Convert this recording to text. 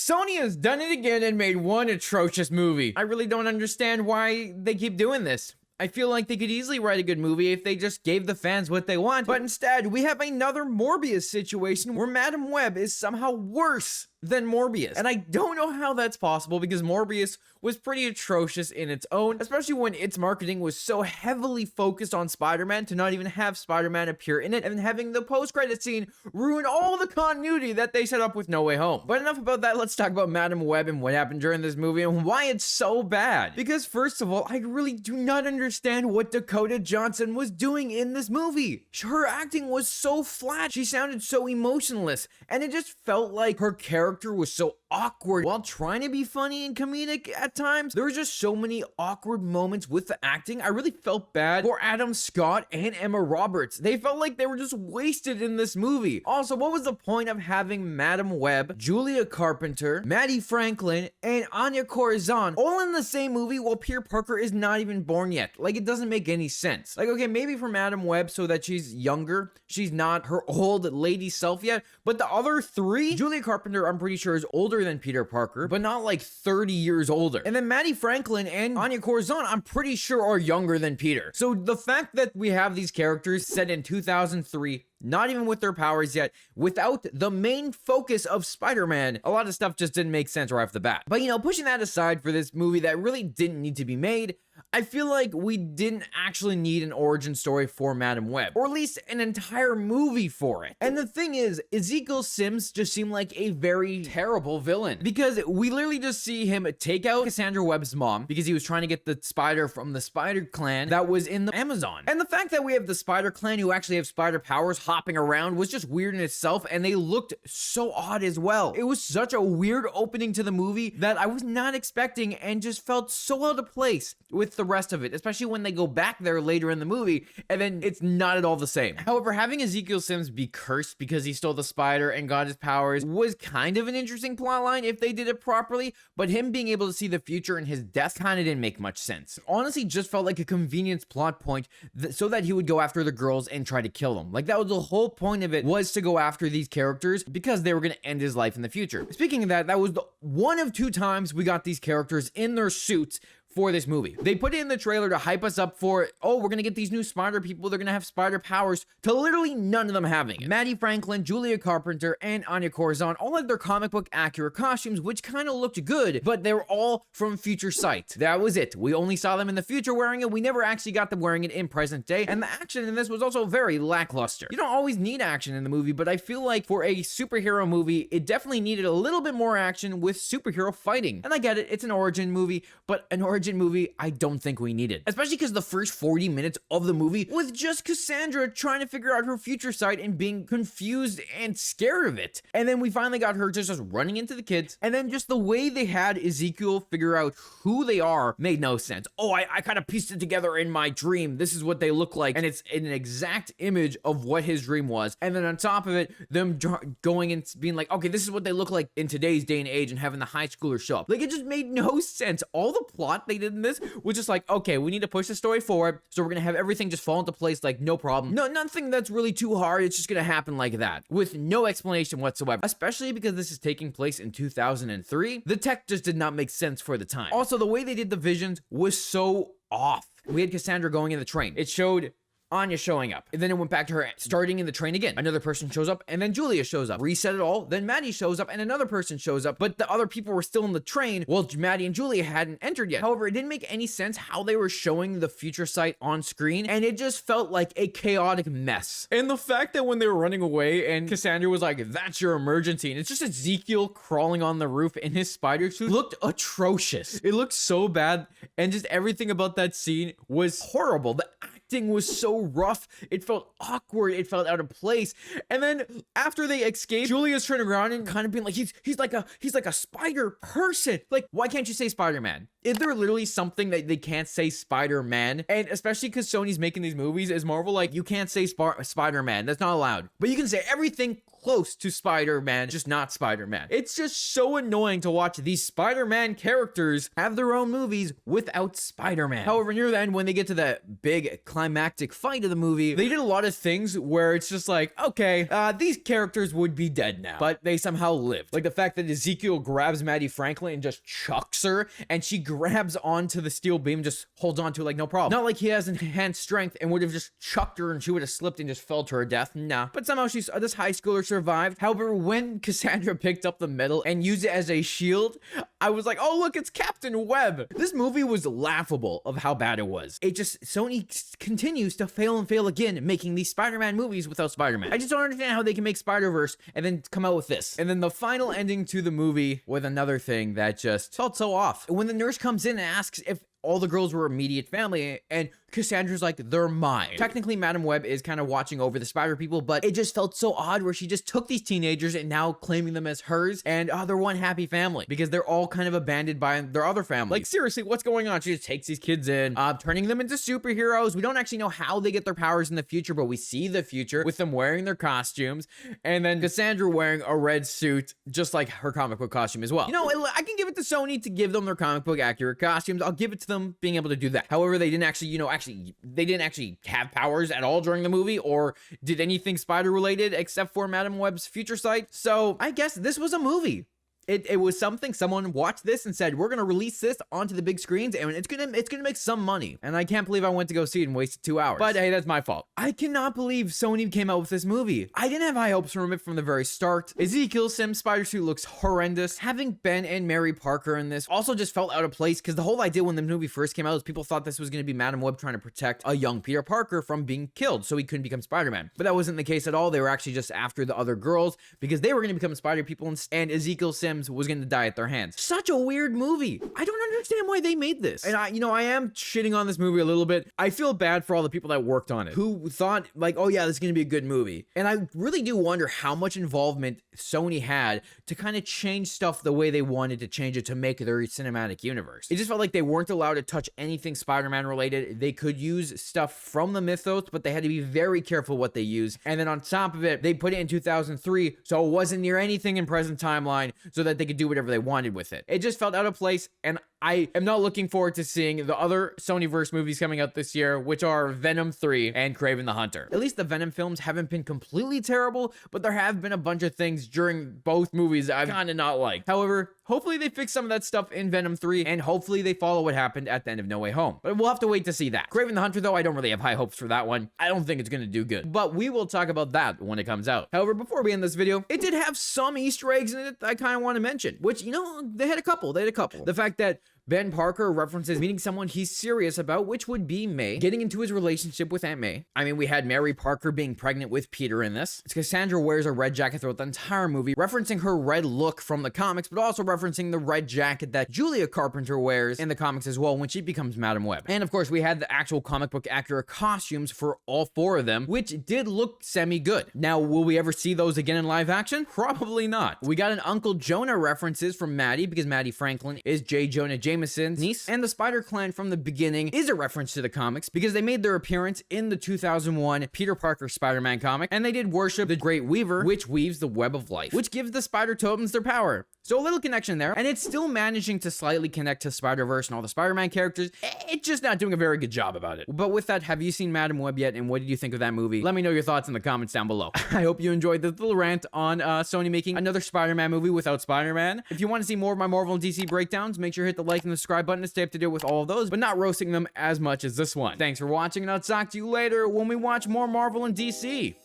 Sony has done it again and made one atrocious movie. I really don't understand why they keep doing this. I feel like they could easily write a good movie if they just gave the fans what they want, but instead we have another Morbius situation where Madam Web is somehow worse than Morbius. And I don't know how that's possible because Morbius was pretty atrocious in its own, especially when its marketing was so heavily focused on Spider-Man to not even have Spider-Man appear in it, and having the post-credit scene ruin all the continuity that they set up with No Way Home. But enough about that, let's talk about Madam Web and what happened during this movie and why it's so bad. Because first of all, I really do not understand what Dakota Johnson was doing in this movie. Her acting was so flat, she sounded so emotionless, and it just felt like her character was so awkward while trying to be funny and comedic at times. There were just so many awkward moments with the acting. I really felt bad for Adam Scott and Emma Roberts. They felt like they were just wasted in this movie. Also, what was the point of having Madam Web, Julia Carpenter, Maddie Franklin, and Anya Corazon all in the same movie while Peter Parker is not even born yet? Like, it doesn't make any sense. Like, okay, maybe for Madam Web so that she's younger, she's not her old lady self yet, but the other three, Julia Carpenter, I'm pretty sure is older than Peter Parker, but not like 30 years older. And then Maddie Franklin and Anya Corazon, I'm pretty sure are younger than Peter. So the fact that we have these characters set in 2003, not even with their powers yet, without the main focus of Spider-Man, a lot of stuff just didn't make sense right off the bat. But you know, pushing that aside for this movie that really didn't need to be made, I feel like we didn't actually need an origin story for Madam Web, or at least an entire movie for it. And the thing is, Ezekiel Sims just seemed like a very terrible villain, because we literally just see him take out Cassandra Webb's mom because he was trying to get the spider from the Spider Clan that was in the Amazon. And the fact that we have the Spider Clan who actually have spider powers hopping around was just weird in itself, and they looked so odd as well. It was such a weird opening to the movie that I was not expecting and just felt so out of place with the rest of it, especially when they go back there later in the movie and then it's not at all the same. However, having Ezekiel Sims be cursed because he stole the spider and got his powers was kind of an interesting plotline if they did it properly, but him being able to see the future and his death kind of didn't make much sense. Honestly, just felt like a convenience plot point so that he would go after the girls and try to kill them. Like, that was the whole point of it, was to go after these characters because they were going to end his life in the future. Speaking of that, that was the one of two times we got these characters in their suits for this movie. They put it in the trailer to hype us up for, oh, we're gonna get these new spider people, they're gonna have spider powers, to literally none of them having it. Maddie Franklin, Julia Carpenter, and Anya Corazon all had their comic book accurate costumes, which kind of looked good, but they were all from future sight. That was it. We only saw them in the future wearing it. We never actually got them wearing it in present day, and the action in this was also very lackluster. You don't always need action in the movie, but I feel like for a superhero movie, it definitely needed a little bit more action with superhero fighting. And I get it, it's an origin movie, but an origin movie I don't think we needed, especially because the first 40 minutes of the movie was just Cassandra trying to figure out her future sight and being confused and scared of it, and then we finally got her just running into the kids, and then just the way they had Ezekiel figure out who they are made no sense. Oh, I kind of pieced it together in my dream, this is what they look like, and it's an exact image of what his dream was, and then on top of it, them going and being like, okay, this is what they look like in today's day and age, and having the high schoolers show up. Like, it just made no sense. All the plot they did in this was just like, okay, we need to push the story forward, so we're gonna have everything just fall into place, like, no problem. No, nothing that's really too hard, it's just gonna happen like that, with no explanation whatsoever, especially because this is taking place in 2003. The tech just did not make sense for the time. Also, the way they did the visions was so off. We had Cassandra going in the train. It showed Anya showing up, and then it went back to her starting in the train again. Another person shows up, and then Julia shows up. Reset it all, then Maddie shows up, and another person shows up, but the other people were still in the train while Maddie and Julia hadn't entered yet. However, it didn't make any sense how they were showing the future sight on screen, and it just felt like a chaotic mess. And the fact that when they were running away and Cassandra was like, that's your emergency, and it's just Ezekiel crawling on the roof in his spider suit, looked atrocious. It looked so bad, and just everything about that scene was horrible. The acting was so rough, it felt awkward, it felt out of place. And then after they escaped, Julia's turning around and kind of being like, he's like a spider person. Like, why can't you say Spider-Man? Is there literally something that they can't say Spider-Man? And especially because Sony's making these movies, is Marvel like, you can't say Spider-Man. That's not allowed. But you can say everything close to Spider-Man, just not Spider-Man. It's just so annoying to watch these Spider-Man characters have their own movies without Spider-Man. However, near the end, when they get to that big climactic fight of the movie, they did a lot of things where it's just like, okay, these characters would be dead now, but they somehow lived. Like the fact that Ezekiel grabs Maddie Franklin and just chucks her, and she grabs onto the steel beam, just holds on to it like no problem. Not like he has enhanced strength and would have just chucked her and she would have slipped and just fell to her death. Nah. But somehow this high schooler survived. However, when Cassandra picked up the medal and used it as a shield, I was like, oh look, it's Captain Web. This movie was laughable of how bad it was. Sony continues to fail and fail again, making these Spider-Man movies without Spider-Man. I just don't understand how they can make Spider-Verse and then come out with this. And then the final ending to the movie with another thing that just felt so off. When the nurse comes in and asks if all the girls were immediate family, and Cassandra's like, they're mine. Technically, Madam Web is kind of watching over the spider people, but it just felt so odd where she just took these teenagers and now claiming them as hers, and they're one happy family because they're all kind of abandoned by their other family. Like, seriously, what's going on? She just takes these kids in, turning them into superheroes. We don't actually know how they get their powers in the future, but we see the future with them wearing their costumes, and then Cassandra wearing a red suit, just like her comic book costume as well. You know, I can give it to Sony to give them their comic book accurate costumes. I'll give it to them being able to do that. However, they didn't actually, they didn't actually have powers at all during the movie or did anything spider related except for Madam Web's future sight. So I guess this was a movie. It was something someone watched this and said, we're going to release this onto the big screens and it's going to make some money. And I can't believe I went to go see it and wasted 2 hours. But hey, that's my fault. I cannot believe Sony came out with this movie. I didn't have high hopes from it from the very start. Ezekiel Sim's spider suit looks horrendous. Having Ben and Mary Parker in this also just felt out of place because the whole idea when the movie first came out is people thought this was going to be Madam Web trying to protect a young Peter Parker from being killed so he couldn't become Spider-Man. But that wasn't the case at all. They were actually just after the other girls because they were going to become spider people and Ezekiel Sims was going to die at their hands. Such a weird movie. I don't understand why they made this. And I am shitting on this movie a little bit. I feel bad for all the people that worked on it who thought like, oh yeah, this is going to be a good movie. And I really do wonder how much involvement Sony had to kind of change stuff the way they wanted to change it to make their cinematic universe. It just felt like they weren't allowed to touch anything Spider-Man related. They could use stuff from the mythos, but they had to be very careful what they use. And then on top of it, they put it in 2003, so it wasn't near anything in present timeline so that they could do whatever they wanted with it. It just felt out of place, and I am not looking forward to seeing the other Sonyverse movies coming out this year, which are Venom 3 and Kraven the Hunter. At least the Venom films haven't been completely terrible, but there have been a bunch of things during both movies that I've kind of not liked. However, hopefully they fix some of that stuff in Venom 3, and hopefully they follow what happened at the end of No Way Home. But we'll have to wait to see that. Kraven the Hunter, though, I don't really have high hopes for that one. I don't think it's going to do good, but we will talk about that when it comes out. However, before we end this video, it did have some Easter eggs in it that I kind of want to mention, which, they had a couple. The fact that Ben Parker references meeting someone he's serious about, which would be May, getting into his relationship with Aunt May. I mean, we had Mary Parker being pregnant with Peter in this. Cassandra wears a red jacket throughout the entire movie, referencing her red look from the comics, but also referencing the red jacket that Julia Carpenter wears in the comics as well when she becomes Madam Web. And of course, we had the actual comic book accurate costumes for all 4 of them, which did look semi-good. Now, will we ever see those again in live action? Probably not. We got an Uncle Jonah references from Maddie, because Maddie Franklin is J. Jonah Jameson's niece, and the Spider Clan from the beginning is a reference to the comics because they made their appearance in the 2001 Peter Parker Spider-Man comic, and they did worship the Great Weaver, which weaves the web of life, which gives the Spider Totems their power. So a little connection there, and it's still managing to slightly connect to Spider-Verse and all the Spider-Man characters. It's just not doing a very good job about it. But with that, have you seen Madam Web yet, and what did you think of that movie? Let me know your thoughts in the comments down below. I hope you enjoyed this little rant on Sony making another Spider-Man movie without Spider-Man. If you want to see more of my Marvel and DC breakdowns, make sure to hit the like and the subscribe button to stay up to date with all of those, but not roasting them as much as this one. Thanks for watching, and I'll talk to you later when we watch more Marvel and DC.